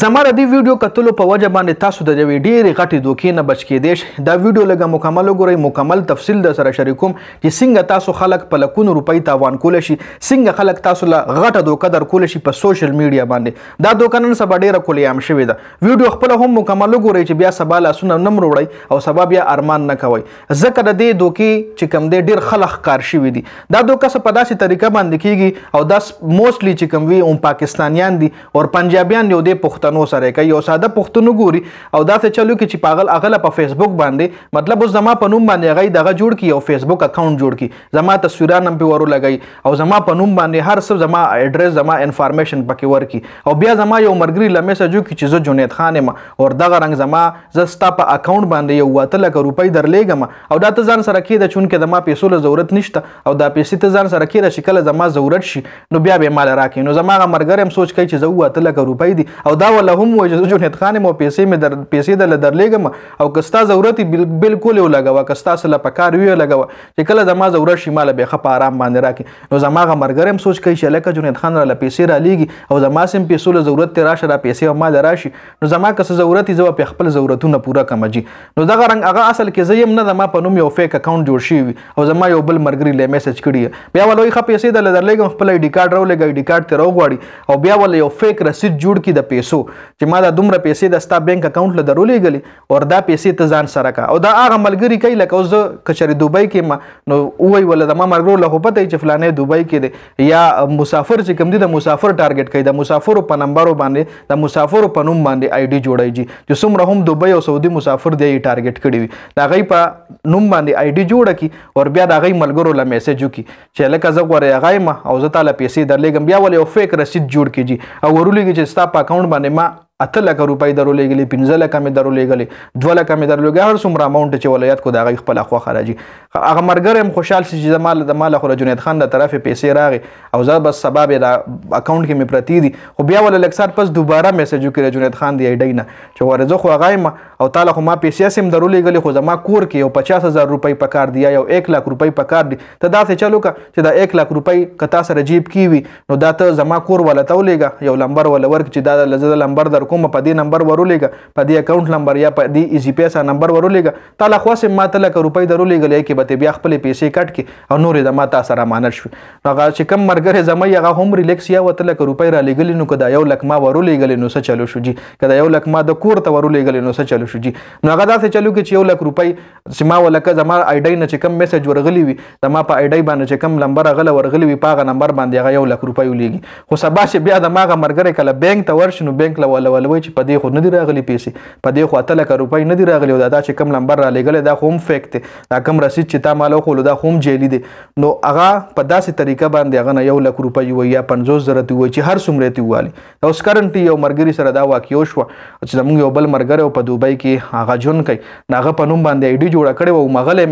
زما د دې ویډیو کتلو په وجه باندې تاسو د یوې ډېرې غټې دوکې نه بچ کېدی شئ. دا ویډیو لږه مکمل وګورئ، مکمل تفصیل در سره شریکوم چې څنګه تاسو خلک په لکونو روپۍ تاوان کولی شي، څنګه خلک تاسو له غټه دوکه در کولی شي په سوشل میډیا باندې. دا دوکه نن سبا ډېره کلیعام شوې ده. ویډیو خپله هم مکمل وګورئ چې بیا سبا لاسونه نه مروړئ او سبا بیا ارمان نه کوئ، ځکه د دې دوکې چې کوم دی ډېر خلک ښکار شوي دي. دا دوکه څه په داسې طریقه باندې کېږي او دا موسټلی چې کوم وي هم پاکستانیان دي او پنجابیان دي او د پښتنو سره کوي. یو ساده پښتون ګوري او دا څه چلو کې چې پاغل اغله په فیسبوک باندې مطلب اوس زما په نوم باندې هغه دغه جوړ کی او فیسبوک اکاونټ جوړ کی، زما تصویران هم په ورو لګي او زما په نوم باندې هر څه زما ایډریس زما انفارمیشن پکې ورکی او بیا زما یو مرګري لمه سجو کی چې زه جنید خان یم او دغه رنګ زما زستا په اکاونټ باندې یو 8 لک روپۍ درلېګم او دا ته ځان سره کېده چون کې زما پیسو له ضرورت نشته او دا پیسې ته ځان سره کېده چې کله زما ضرورت شي نو بیا به مال راکې. نو زما مرګر هم سوچ کوي چې زه 8 لک روپۍ دي او دا ولا هم وجه جنید خان مو پیسې در درلېګم او کستا ضرورت بالکل یو لګوا، کستا سره پکار وی لګوا چې کله زما ضرورت شي مال به خپ آرام باندې راکې. نو زما مرګر هم سوچ کوي چې لکه جنید خان را پیسې را لېږي او زما سم پیسو له ضرورت راشه را پیسې ما دراشي نو زما کس ضرورت زه په خپل ضرورتونه پوره کم جی. نو دغه رنګ هغه اصل کې زه يم نه زما په نوم یو فیک اکاونټ جوړ شي او زما یو بل مرګري له میسج کړی بیا ولوي خپ پیسې در درلېګم خپل آی ډی کارت راولېږي، آی ډی کارت ته راوغواړي او بیا ول یو فیک رسید جوړ کی د پیسو چې ما دا دومره پیسې د ستا بینک اکاونټ له درولېږلې او دا پیسې ته ځان سره کا او دا هغه ملګری کوي لکه اوس زه کچري دوبۍ کې ما نو وای ول د ما مرګرو له خو پته چې فلانه دوبۍ کې دی یا مسافر چې کوم دي د مسافر ټارګټ کوي، د مسافرو په نمبرو باندې د مسافرو په نوم باندې آی ډی جوړای جی چې څومره هم دوبۍ او سعودي مسافر دی ټارګټ کړي وي دا غي په نوم باندې آی ډی جوړه کی او بیا دا غي ملګرو له میسج وکي چې لکه زه غوړې غایم او زه تعالی پیسې درلېګم بیا ول یو فیک رسید جوړ کی جی او ورولېږي چې ستا په اکاونټ باندې ما 8 لک روپۍ درولېږلې، 15 لک مې درولېږلې، 2 لک مې درولېږلې، هر څومره اماونټ چې ولایت کو دا غي خپل خوخه راځي. هغه مرګر هم خوشحال شي چې د مال خو جنید خان د طرف پیسې راغی او زه بس سبب دا اکاونټ کې مې پرتی دي خو بیا ول لکسات پس دوباره میسج وکړه جنید خان دی ایډی نه چې ورزه خو غایم او تعالی خو ما پیسې سم درولېږلې خو زما کور کې یو 50000 روپۍ پکار دی یا 1 لک روپۍ پکار دي ته دا څه چلو کا چې دا 1 لک روپۍ کتا سره جیب کی وي نو دا ته زما کور ولا تولېګا یو نمبر ولا ورک چې دا لزه نمبر در کوم په دې نمبر ورولېګا په دې اکاونټ نمبر یا په دې ایزی پیسا نمبر ورولېګا تعالی خو سم ما ته لک روپۍ درولېګلې کې به بیا خپل پیسې کټ کی او نورې د ما تاسو سره امانت شو. نو هغه چې کم مرګره زما هغه هم ریلیکس یا وته لک روپۍ را لېګلې نو کدا 1 لک ما ورولېګلې نو څه چلو شو جی، کدا 1 لک ما د کور ته ورولېګلې نو څه چلو شو جی. نو هغه دا څه چلو کې چې 1 لک روپۍ سما ولکه زما آی ډی نه چې کم میسج ورغلی وي زما په آی ډی باندې چې کم نمبر غله ورغلی وي پاغه نمبر باندې هغه 1 لک روپۍ ولېږي خو سبا چې بیا د ماغه مرګره کله بانک ته ورشنو بانک له ولوي چې په دې خو نه دی راغلی پیسې په دې خو 8 لک روپۍ نه دی راغلی او دا چې کم نمبر را لېګل دا خو هم فیک دی، دا کم رسید چې تا مالو خو دا خو هم جیلی دی. نو هغه په داسې طریقه باندې هغه نه 1 لک روپۍ وي یا 50000 وي چې هر څومره تی والی. اوس کرنټ یو مرګري سره دا واقع شو چې زموږ یو بل مرګر په دوبۍ کې هغه جون کوي هغه په نوم باندې آی ډی جوړه کړي او مغله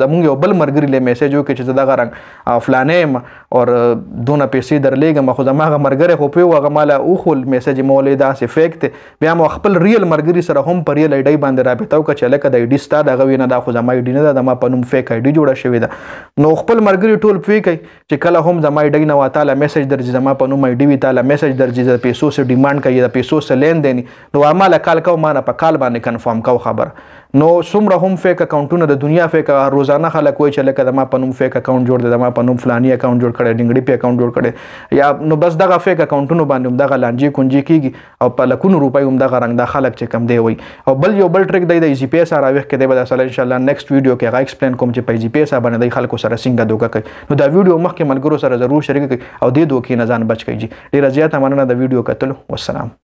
زموږ یو بل مرګري له میسج وکړي چې دا غرنګ فلانه اور دونه پیسې درلېګم خو زموږ مرګر خو په هغه مال او خل میسج مولې دا سه فیک ته بیا مو خپل ریل مرګري سره هم پر ریل آی ډی باندې رابطه وکړه چې لکه د آی ډی ستا دغه وینه دا خو زما آی ډی نه دا ما په نوم فیک آی ډی جوړه شوې ده. نو خپل مرګري ټول پوي کوي چې کله هم زما آی ډی نه وتاله میسج درځي زما په نوم آی ډی وی تعالی میسج درځي د پیسو سره ډیماند کوي د پیسو سره لین دین نو عمله کال کو ما نه په کال باندې کنفرم کو خبر. نو څومره هم فیک اکاونټونه د دنیا فیک روزانه خلک وایي چې لکه د ما په نوم فیک اکاونټ جوړ دی د ما په نوم فلانی اکاونټ جوړ کړی ډنګړي په اکاونټ جوړ کړی یا نو بس دغه فیک اکاونټونو باندې هم دغه لانجې کونجې کیږي او په لکونو روپۍ هم دغه رنګ د خلک چې کم دی وي او بل یو بل ټریک دی د ایزی پیسا راوښ کې دی به اصل ان شاء الله نیکسټ ویډیو کې هغه ایکسپلین کوم چې په ایزی پیسا باندې د خلکو سره څنګه دوکه کوي. نو دا ویډیو مخکې ملګرو سره ضرور شریک کړئ او دې دوکې نه ځان بچ کړئ. ډیره زیاته مننه د ویډیو کتلو. والسلام.